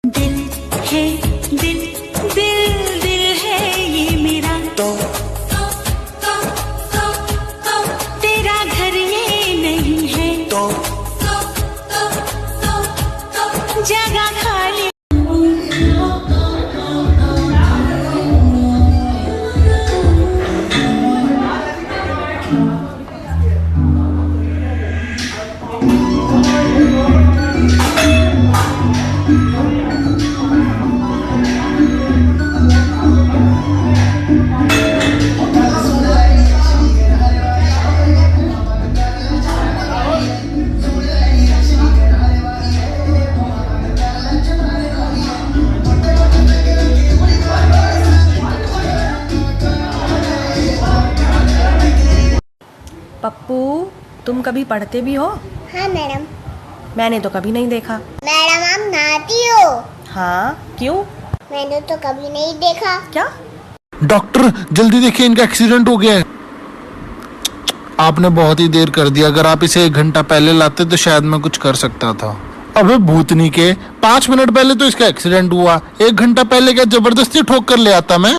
दिल है दिल दिल दिल है ये मेरा तो तेरा घर ये नहीं है तो जगह खाली। पप्पू, तुम कभी पढ़ते भी हो? हाँ मैडम। मैंने तो कभी नहीं देखा। मैडम आप नहाती हो? हाँ, क्यों? मैंने तो कभी नहीं देखा। क्या? डॉक्टर जल्दी देखिए, इनका एक्सीडेंट हो गया है। आपने बहुत ही देर कर दिया, अगर आप इसे 1 घंटा पहले लाते तो शायद मैं कुछ कर सकता था। अबे भूतनी के, 5 मिनट पहले तो इसका एक्सीडेंट हुआ, 1 घंटा पहले क्या जबरदस्ती ठोक कर ले आता मैं।